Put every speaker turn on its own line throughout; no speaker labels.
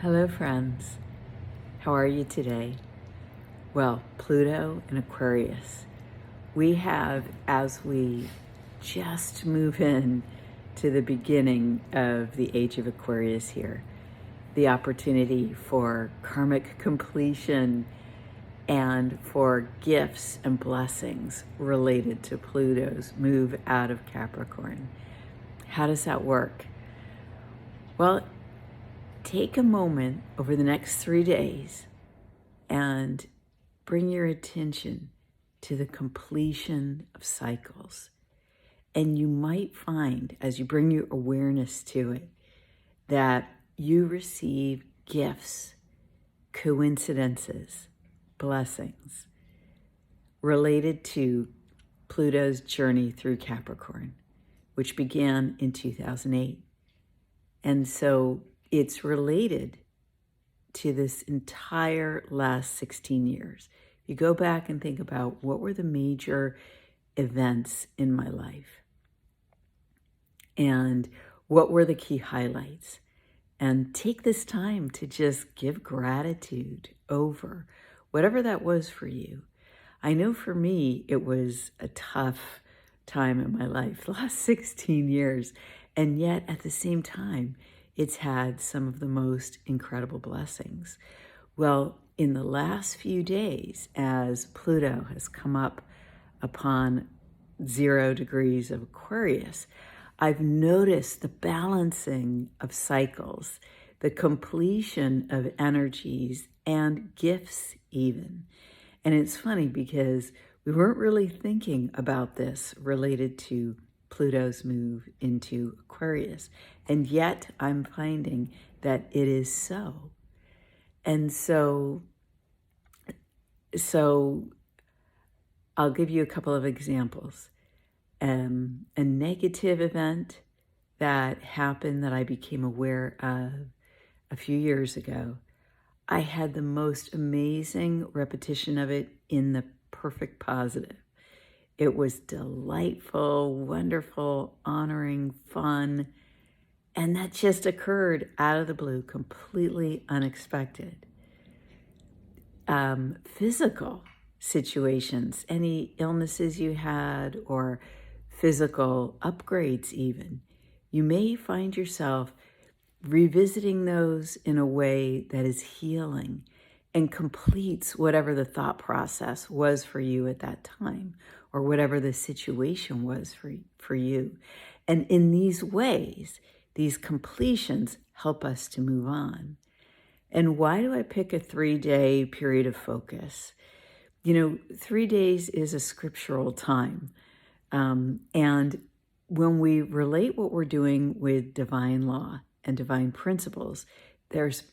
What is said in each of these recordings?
Hello, friends. How are you today? Well, Pluto and Aquarius. We have, as we just move in to the beginning of the age of Aquarius here, the opportunity for karmic completion and for gifts and blessings related to Pluto's move out of Capricorn. How does that work? Well, take a moment over the next 3 days and bring your attention to the completion of cycles. And you might find, as you bring your awareness to it, that you receive gifts, coincidences, blessings related to Pluto's journey through Capricorn, which began in 2008. And so it's related to this entire last 16 years. You go back and think about what were the major events in my life and what were the key highlights, and take this time to just give gratitude over whatever that was for you. I know for me, it was a tough time in my life, the last 16 years, and yet at the same time, it's had some of the most incredible blessings. Well, in the last few days, as Pluto has come up upon 0 degrees of Aquarius, I've noticed the balancing of cycles, the completion of energies and gifts even. And it's funny because we weren't really thinking about this related to Pluto's move into Aquarius. And yet I'm finding that it is so. And so I'll give you a couple of examples. A negative event that happened that I became aware of a few years ago, I had the most amazing repetition of it in the perfect positive. It was delightful, wonderful, honoring, fun, and that just occurred out of the blue, completely unexpected. Physical situations, any illnesses you had or physical upgrades even, you may find yourself revisiting those in a way that is healing and completes whatever the thought process was for you at that time, or whatever the situation was for you. And in these ways, these completions help us to move on. And why do I pick a 3-day period of focus? 3 days is a scriptural time. And when we relate what we're doing with divine law and divine principles, there's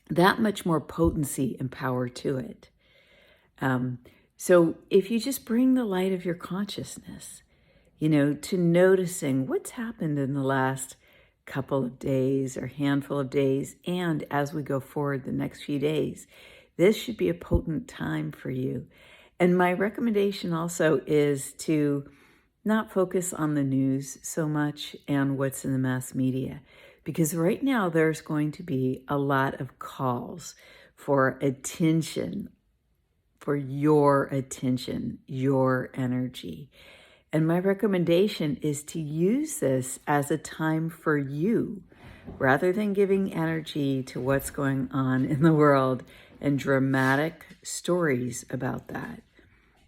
that much more potency and power to it. So if you just bring the light of your consciousness, to noticing what's happened in the last couple of days or handful of days, and as we go forward the next few days, this should be a potent time for you. And my recommendation also is to not focus on the news so much and what's in the mass media, because right now there's going to be a lot of calls for attention, for your attention, your energy. And my recommendation is to use this as a time for you, rather than giving energy to what's going on in the world and dramatic stories about that.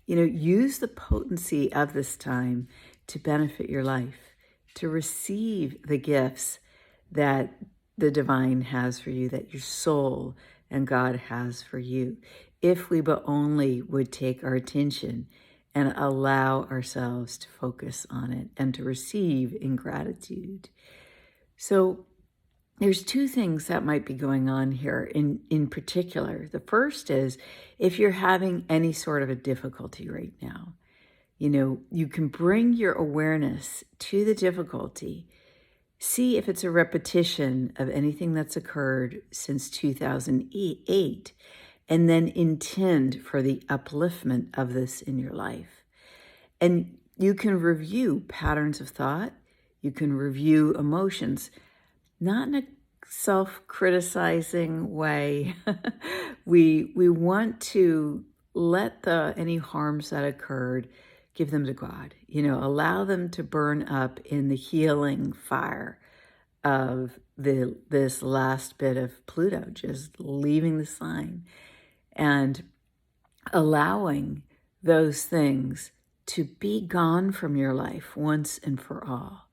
Use the potency of this time to benefit your life, to receive the gifts that the divine has for you, that your soul and God has for you, if we but only would take our attention and allow ourselves to focus on it and to receive in gratitude. So there's 2 things that might be going on here in particular. The first is, if you're having any sort of a difficulty right now, you can bring your awareness to the difficulty. See if it's a repetition of anything that's occurred since 2008, and then intend for the upliftment of this in your life. And you can review patterns of thought. You can review emotions, not in a self-criticizing way. We want to let any harms that occurred, give them to God. Allow them to burn up in the healing fire of this last bit of Pluto, just leaving the sign and allowing those things to be gone from your life once and for all,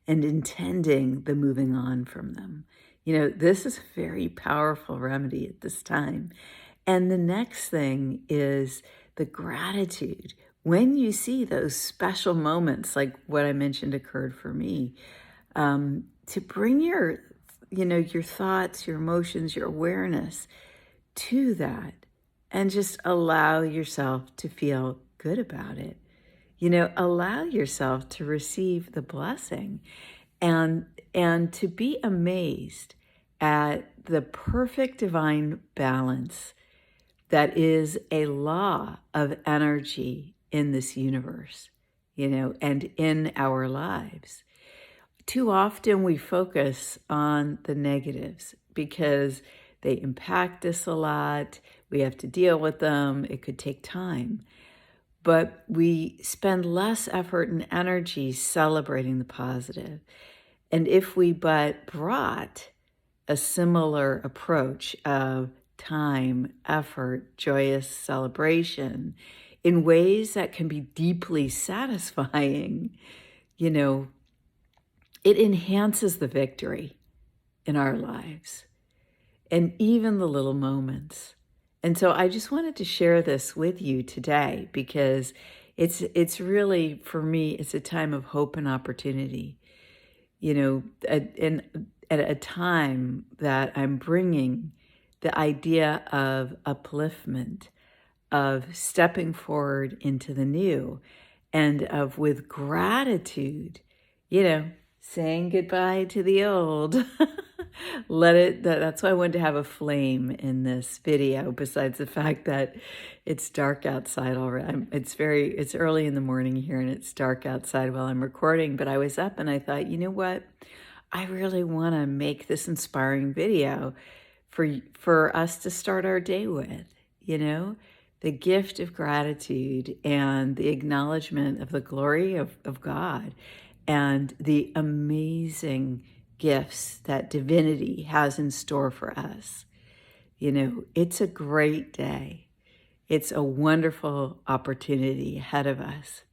and intending the moving on from them. This is a very powerful remedy at this time. And the next thing is the gratitude. When you see those special moments, like what I mentioned occurred for me, to bring your thoughts, your emotions, your awareness to that, and just allow yourself to feel good about it. Allow yourself to receive the blessing and to be amazed at the perfect divine balance that is a law of energy in this universe, and in our lives. Too often we focus on the negatives because they impact us a lot. We have to deal with them. It could take time. But we spend less effort and energy celebrating the positive. And if we but brought a similar approach of time, effort, joyous celebration in ways that can be deeply satisfying, it enhances the victory in our lives and even the little moments. And so I just wanted to share this with you today because it's really, for me, it's a time of hope and opportunity. At a time that I'm bringing the idea of upliftment, of stepping forward into the new, and of, with gratitude, saying goodbye to the old. That's why I wanted to have a flame in this video, besides the fact that it's dark outside already. It's early in the morning here and it's dark outside while I'm recording, but I was up and I thought, you know what? I really want to make this inspiring video for us to start our day with, the gift of gratitude and the acknowledgement of the glory of God and the amazing gifts that divinity has in store for us. It's a great day. It's a wonderful opportunity ahead of us.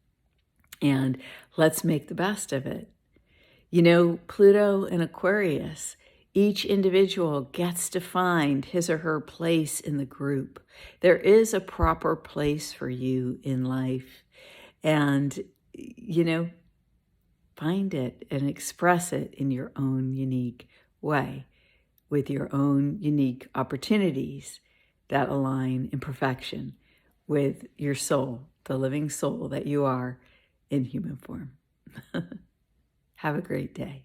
And let's make the best of it. Pluto and Aquarius, each individual gets to find his or her place in the group. There is a proper place for you in life. And, find it and express it in your own unique way, with your own unique opportunities that align in perfection with your soul, the living soul that you are in human form. Have a great day.